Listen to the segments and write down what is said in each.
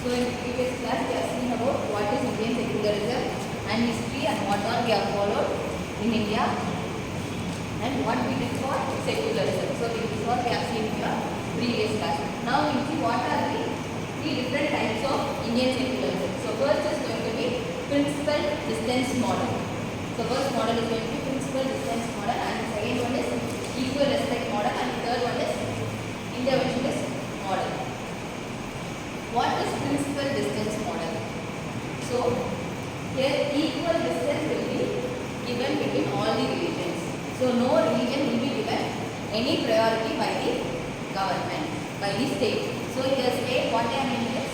So in the previous class we have seen about what is Indian secularism and history and what all we have followed in India and what we did for secularism. So this is what we have seen in your previous class. Now we will see what are the three different types of Indian secularism. So first is going to be principal distance model. So first model is going to be principal distance model, and the second one is equal respect model, and the third one is interventionist model. What is principal distance model? So here equal distance will be given between all the religions. So no religion will be given any priority by the government, by the state. So here state, what I mean is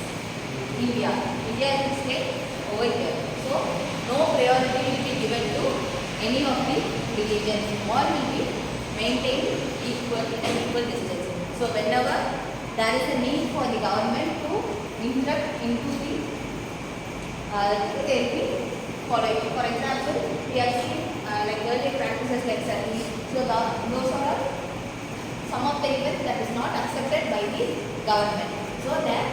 India. India is the state over here. So no priority will be given to any of the religions. All will be maintained equal and equal distance. So whenever there is a need for the government to interrupt into the they will be following. For example, we have seen like earlier practices like sati. So those are some of the events that is not accepted by the government. So that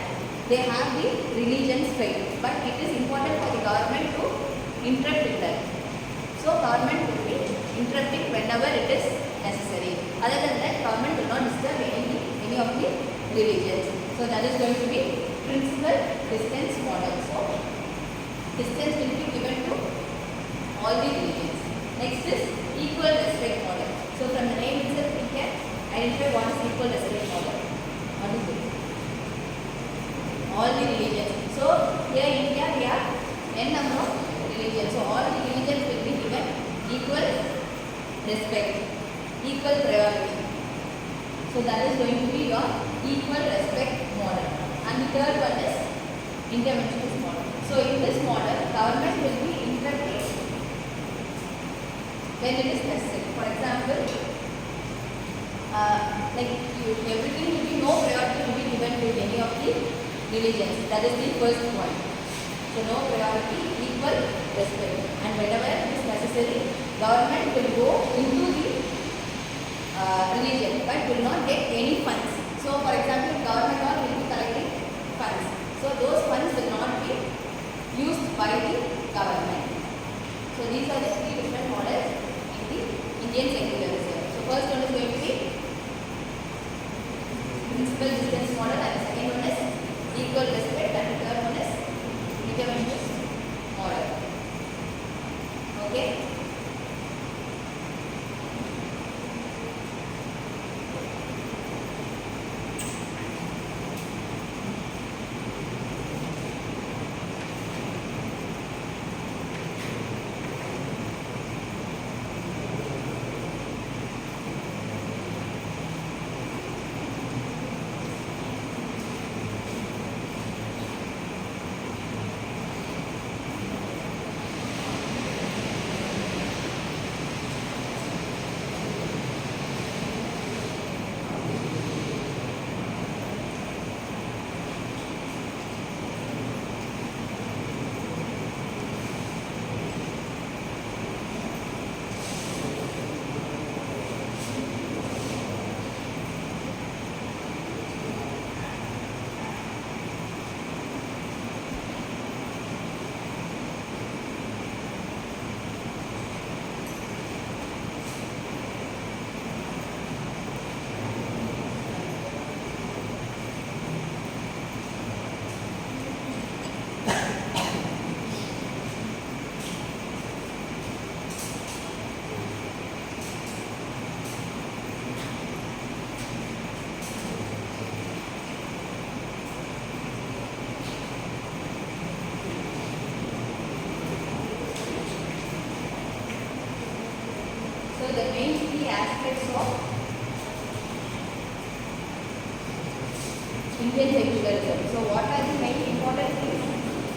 they have the religion's faith, but it is important for the government to interrupt in that. So government will be interrupting whenever it is necessary. Other than that, government will not disturb any of the religions. So that is going to be principal distance model. So distance will be given to all the religions. Next is equal respect model. So from the name itself we can identify what is equal respect model. What is it? All the religions. So here in India we have n number of religions. So all the religions will be given equal respect, equal priority. So that is going to be your equal respect model. And the third one is interventionist model. So in this model, government will be interrupting when it is necessary. For example, everything will be, no priority will be given to any of the religions. That is the first point. So no priority, equal respect. And whenever it is necessary, government will go into the religion but will not get any funds. So for example, government all will be collecting funds. So those funds will not be used by the government. So these are the three different models in the Indian secularism. So first one is going to be principal distance model, and the second one is equal respect, and the third one is interventionist model. Okay. So the main key aspects of Indian secularism. So what are the main important things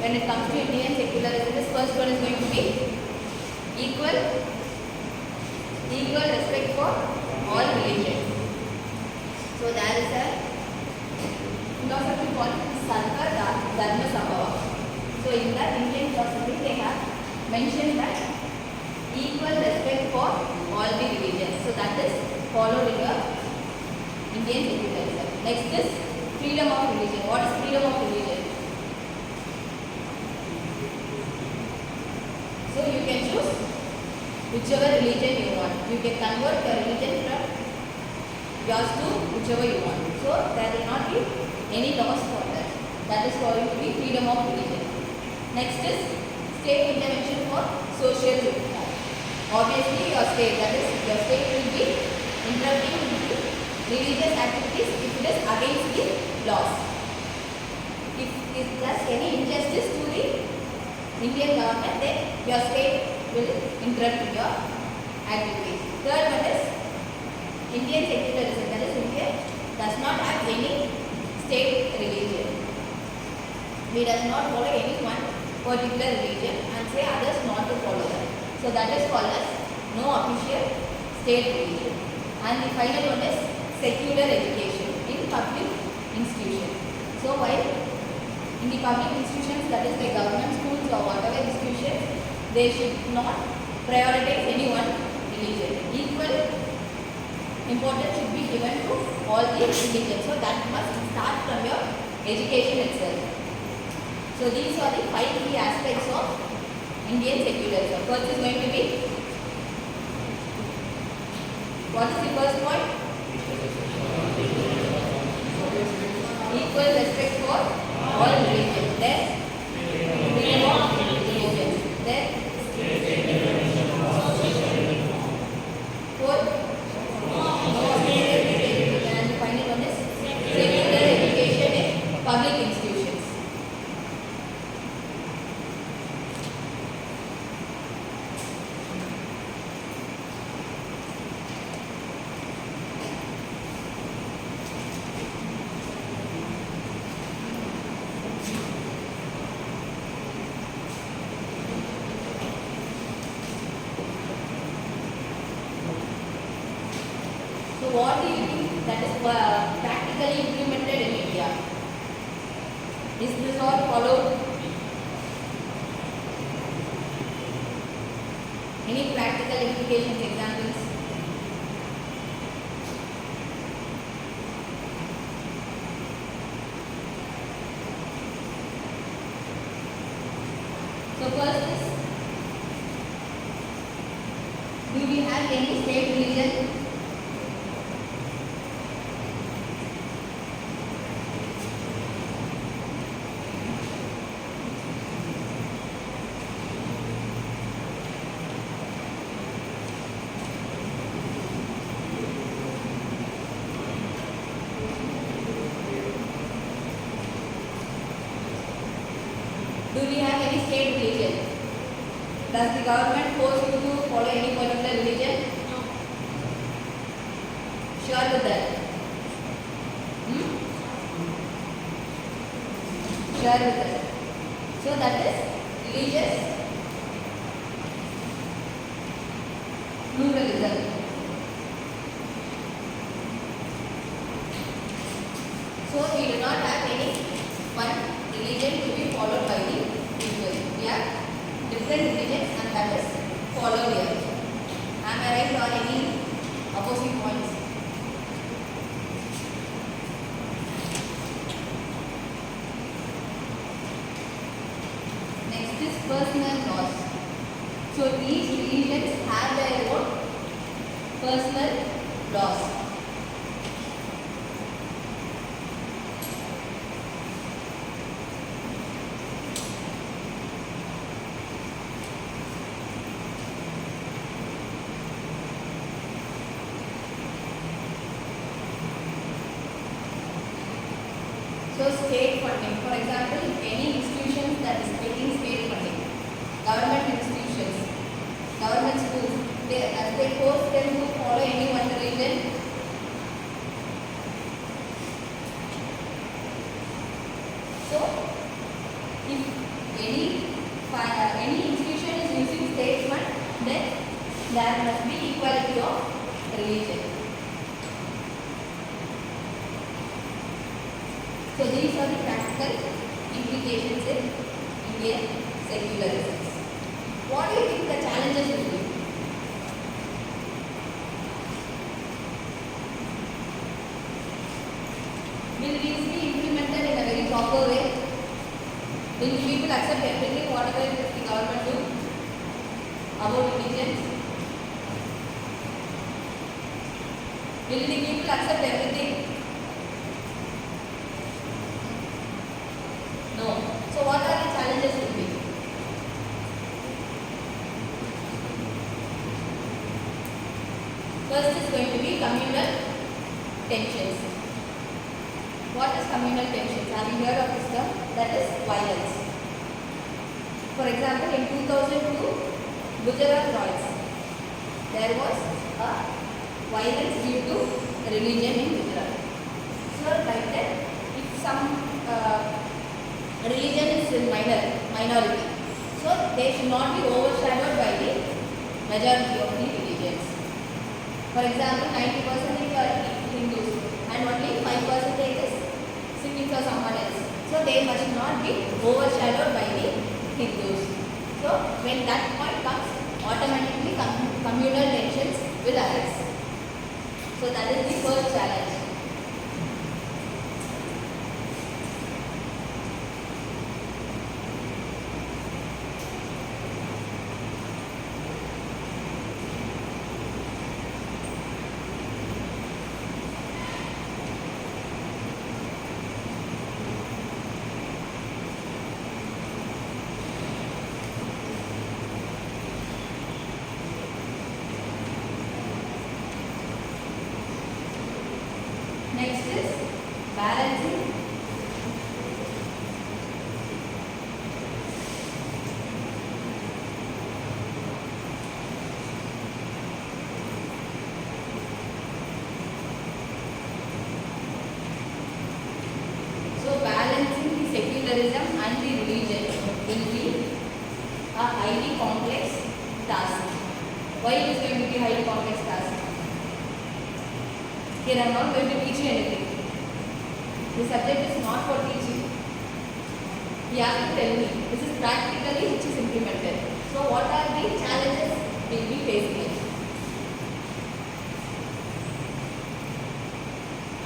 when it comes to Indian secularism? This first one is going to be equal respect for all religions. So there is a philosophy called Sarka Dharma Sambhava. So in that Indian philosophy they have mentioned that equal respect for all the religions. So that is followed in your Indian secularism. Next is freedom of religion. What is freedom of religion? whichever religion you want. You can convert your religion from yours to whichever you want. So there will not be any laws for that. That is going to be freedom of religion. Next is state intervention for social reform. Obviously your state, that is your state will be intervening into religious activities if it is against the laws. If there's any injustice to the Indian government, then your state will interrupt your activities. Third one is Indian secularism, that is India does not have any state religion. We does not follow any one particular religion and say others not to follow that. So that is called as no official state religion. And the final one is secular education in public institutions. So while in the public institutions, that is the government schools or whatever institutions, they should not prioritize any one religion. Equal importance should be given to all the religions. So that must start from your education itself. So these are the 5 key aspects of Indian secularism. First is going to be, what is the first point? Equal respect for all religions. Then freedom of religions. Then fourth, no official state. And the final one is secular education in public institutions. So what do you think that is practically implemented in India? Is this all followed? Any practical implications, examples? So first is, do we have any state religion? Do we have any state religion? Does the government force you to follow any particular religion? No. Sure with that? Sure with that? So that is religious pluralism. So we do not have any one religion to be followed by the people. We have different religions and that is followed here. Am I right or any opposing points? Next is personal laws. So each religions have their own personal laws. So state funding, for example, any institutions that is taking state funding, government institutions, government schools, they force them to follow any one religion. So if any institution is using state fund, then there must be equality of religion. So these are the practical implications in Indian secularism. What do you think the challenges will be? Will these be implemented in a very proper way? Will people accept everything whatever the government do about religions? Will the people accept everything? No. So what are the challenges will be? First is going to be communal tensions. What is communal tensions? Have you heard of this term? That is violence. For example, in 2002, Gujarat riots, there was a violence due to religion in Gujarat. So like that, if some religion is in minority, so they should not be overshadowed by the majority of the religions. For example, 90% are Hindus and only 5% is Sikhs or someone else. So they must not be overshadowed by the Hindus. So when that point comes, automatically communal tensions will arise. So that is the first challenge. Next is balancing the secularism and the religion will be a highly complex task. Why it is going to be a highly complex task? Here I am not going to teach you anything. The subject is not for teaching. You have to tell me. This is practically which is implemented. So what are the challenges we will be facing?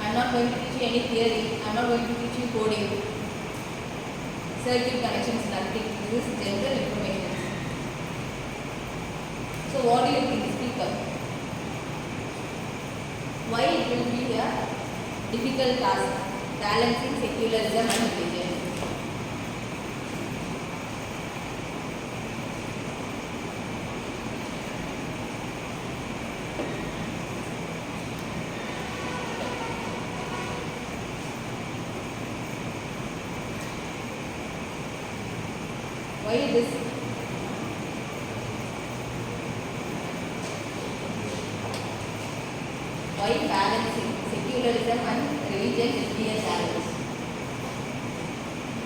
I am not going to teach you any theory. I am not going to teach you coding. Circuit connections, nothing. This is general information. So what do you think? Speak up. Why it will be a difficult task, balancing secularism and religion? Why this? Why balancing secularism and religion will be a challenge?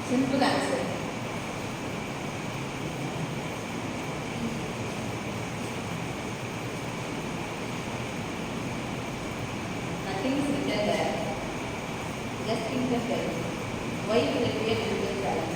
Simple answer. Nothing is written there. Just think of it. Why will it be a difficult challenge?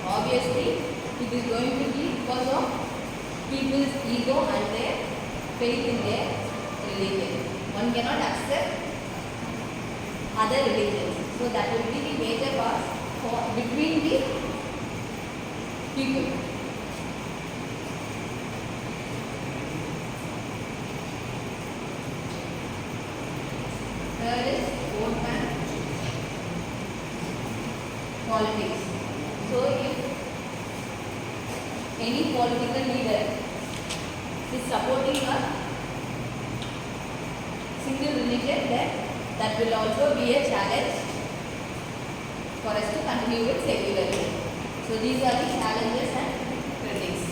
Obviously, it is going to be because of people's ego and their faith in their religion. One cannot accept other religions. So that will be the major cause between the people. Third is vote bank politics. So if any political leader is supporting a single religion, then that will also be a challenge for us to continue with secularism. So these are the challenges and critics.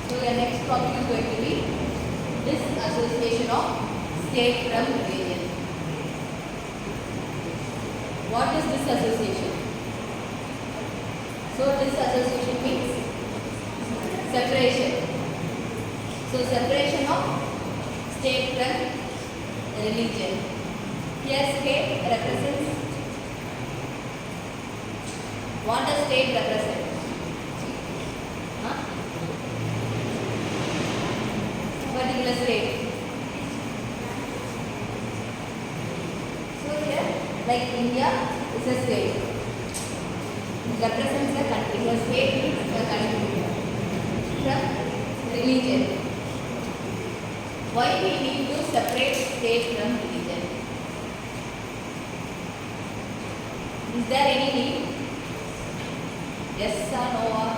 So the next topic is going to be disassociation of state from religion. What is disassociation? So disassociation means separation. So separation of state from religion. Here state represents, what does state represent? Huh? Particular state. So here, like India is a state. It represents a country. A state means a country. From religion. Why we need to separate state from religion? Is there any need? Yes or no? Or?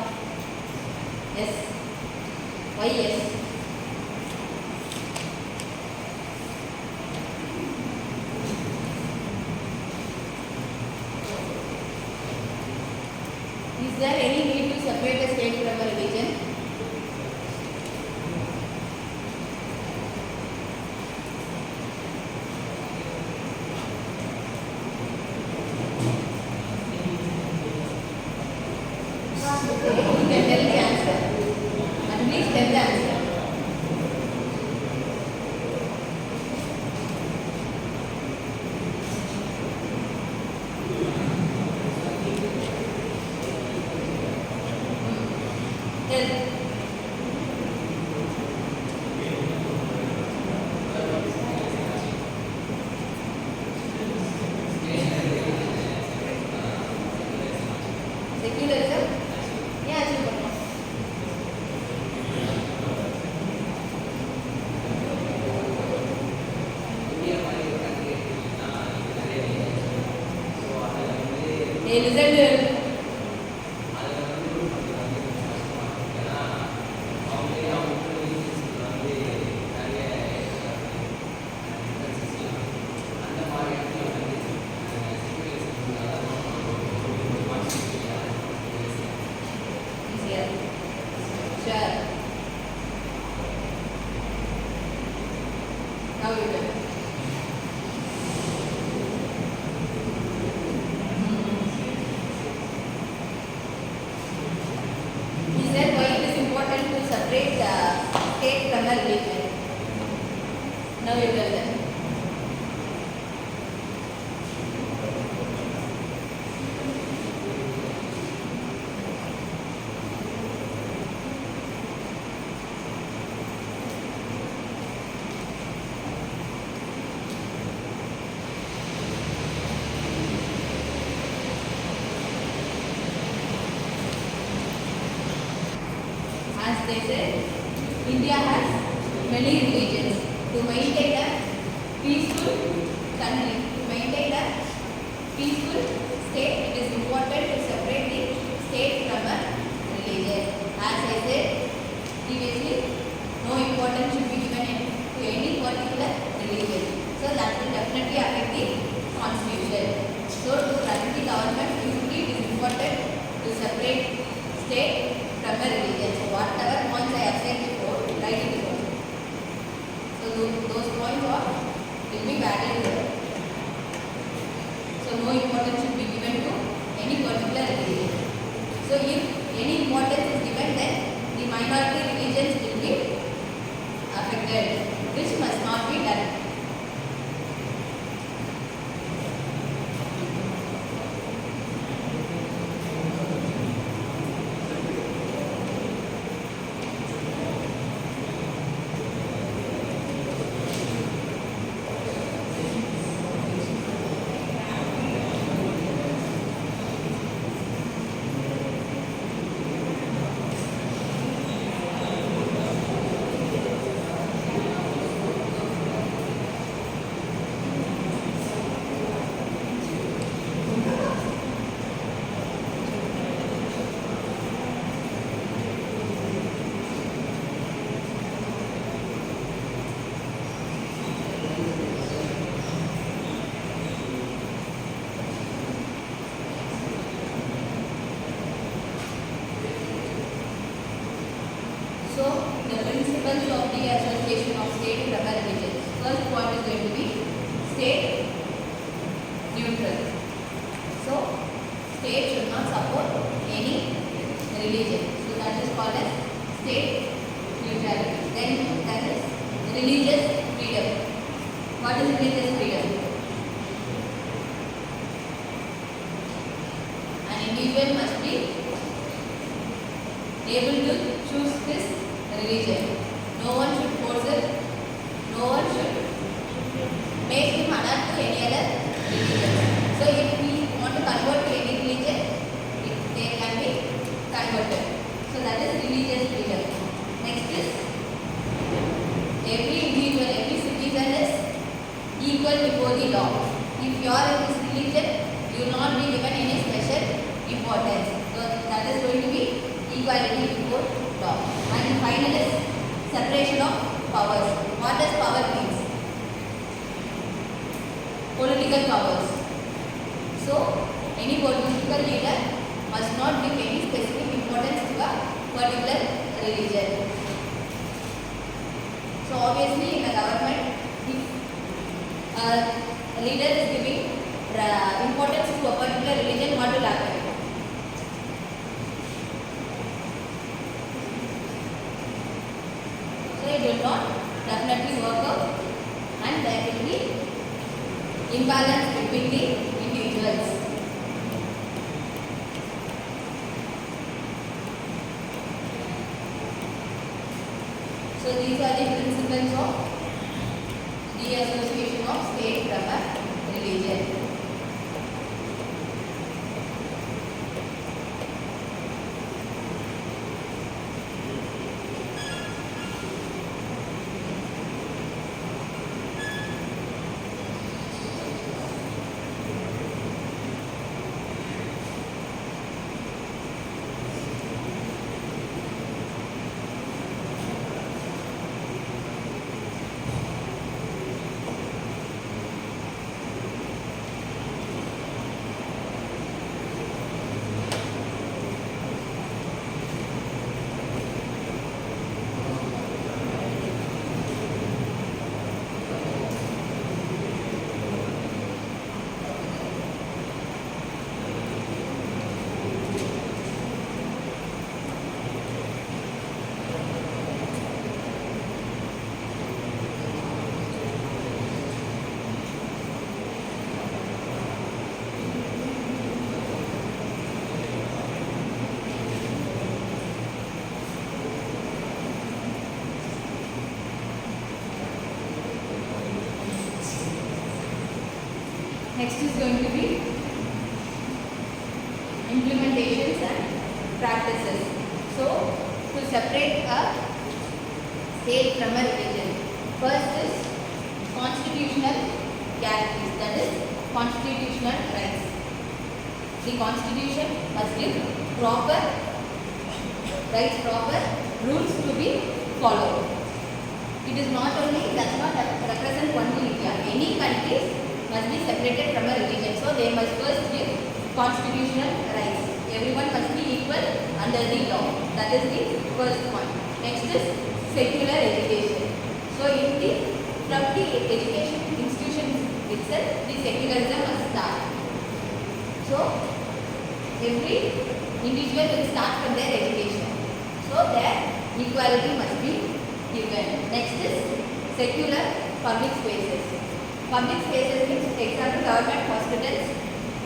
Yes. Why yes? Is there any need to separate a state from a religion? You can tell the answer. And please tell the answer. Tell. Secularism? Yeah, achieve பண்ணலாம். Hey, listen. Easier. Sure. Now you can. He said why it is important to separate the state from the religion. Now you tell them. As they said, India has many religions. To maintain a peaceful country, to maintain a peaceful state, it is important to separate the state from a religion. As I said previously, no importance should be given to any particular religion. So that will definitely affect the constitution. So to run the government, usually it is important to separate state from a religion. So whatever points I have said before, write it down. So those points will be valid here. So no importance should be given to any particular religion. So if any importance is given, then the minority religions will be affected, which must not be done. So, the principles of the association of state from a religion. First point is going to be state neutral. So, state should not support any religion. So, that is called as state neutrality. Then, that is religious freedom. What is religious freedom? An individual must be able to choose his religion. No one should force it. No one should make him adapt to any other religion. So if we want to convert to any religion, they can be converted. So that is religious freedom. Next is every individual, every citizen is equal before the law. If you are in this religion, you will not be given any special importance. So that is going to be equality before law. And final is separation of powers. What does power means? Political powers. So any political leader must not give any specific importance to a particular religion. So obviously in a government, if a leader is giving importance to a particular religion, what will happen? So it will not definitely work out, and there will be imbalance between the individuals. So these are the principles of the association of state from a religion. Next is going to be implementations and practices. So to separate a state from a religion, first is constitutional guarantees, that is constitutional rights. The constitution must give proper rights, proper rules to be followed. It is not only, does not represent only India. Any countries must be separated from a religion. So they must first give constitutional rights. Everyone must be equal under the law. That is the first point. Next is secular education. So in the from the education institutions itself, the secularism must start. So every individual will start from their education. So their equality must be given. Next is secular public spaces. Public spaces means, example, government hospitals,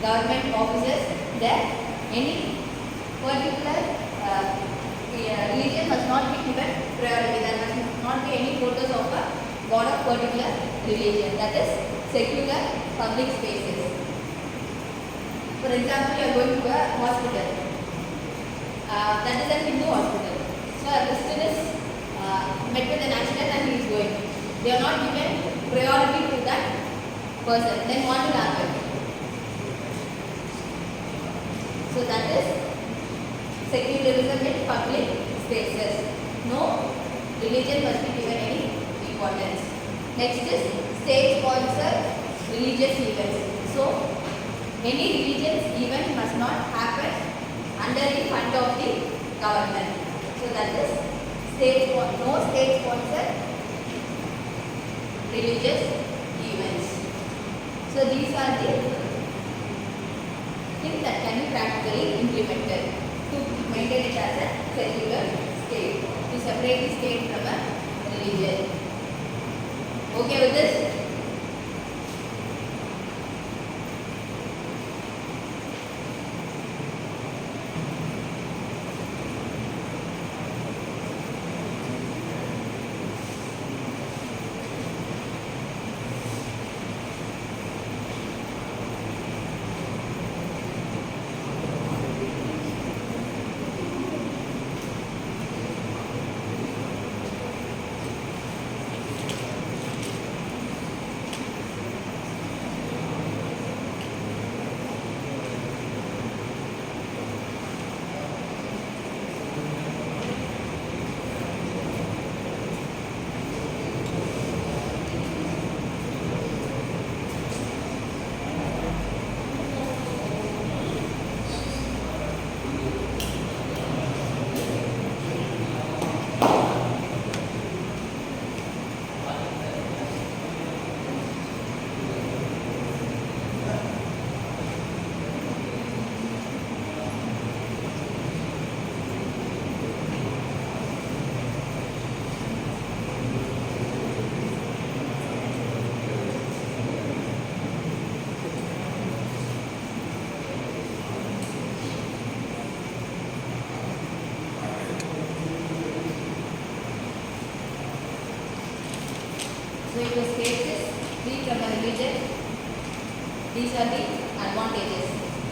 government offices. There any particular religion must not be given priority. There must not be any photos of a god of particular religion. That is secular public spaces. For example, you are going to a hospital. That is a Hindu hospital. So a Christian is met with an accident and he is going. They are not given priority to that person. Then what will happen? So that is secularism in public spaces. No religion must be given any importance. Next is state-sponsored religious events. So any religious event must not happen under the fund of the government. So that is no state-sponsored religious events. So these are the things that can be practically implemented to maintain it as a secular state, to separate the state from a religion. Okay with this? if the state is free from a religion, these are the advantages.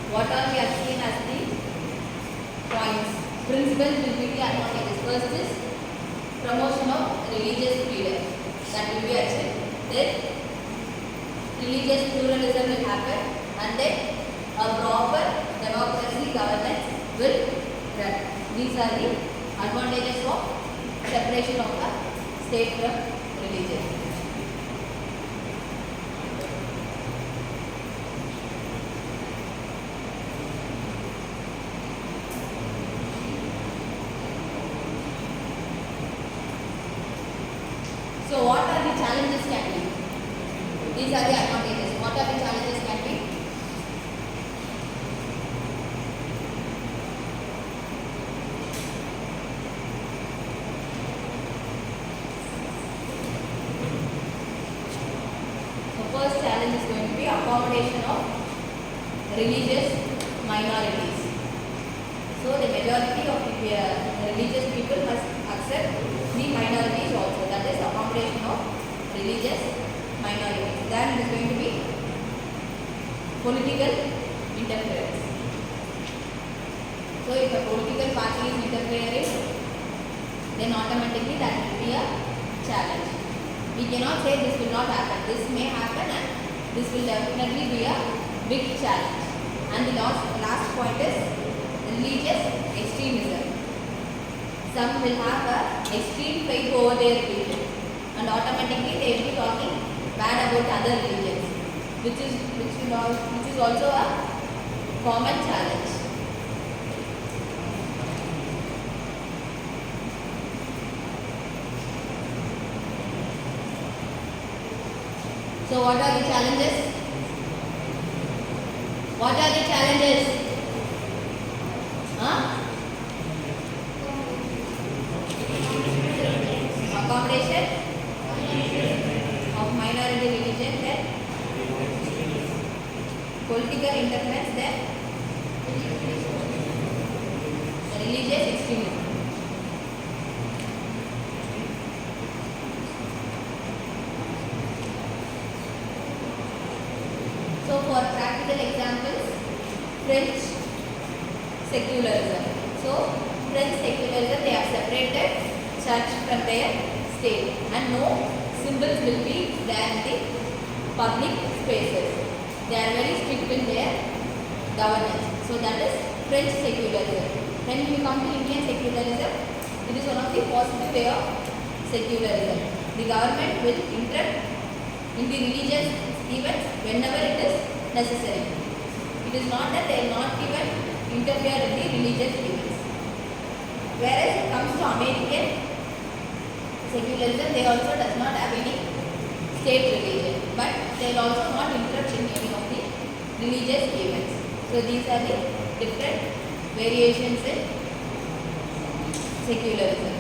What are we have seen as the points? Principles will be the advantages. First is promotion of religious freedom. That will be achieved. Then religious pluralism will happen, and then a proper democracy governance will run. These are the advantages of separation of the state from religion. So what are the challenges can be? These are the advantages. What are the challenges can be? So first challenge is going to be accommodation of religious minorities. So the majority of the religious people must accept the minorities also. That is accommodation of religious minorities. Then it is going to be political interference. So if a political party is interfering, then automatically that will be a challenge. We cannot say this will not happen. This may happen, and this will definitely be a big challenge. And the last point is religious extremism. Some will have a extreme faith over their religion, and automatically they will be talking bad about other religions, which is also a common challenge. So what are the challenges? What are the challenges? Accommodation of minority religion, then political interference, then religious extremism. So for practical examples, French secularism. So French secularism, they have separated church from their state, and no symbols will be there in the public spaces. They are very strict in their governance. So that is French secularism. When we come to Indian secularism, it is one of the positive way of secularism. The government will interrupt in the religious events whenever it is necessary. It is not that they will not even interfere in the religious events. Whereas it comes to American secularism, they also does not have any state religion, but they will also not interrupt in any of the religious events. So these are the different variations in secularism.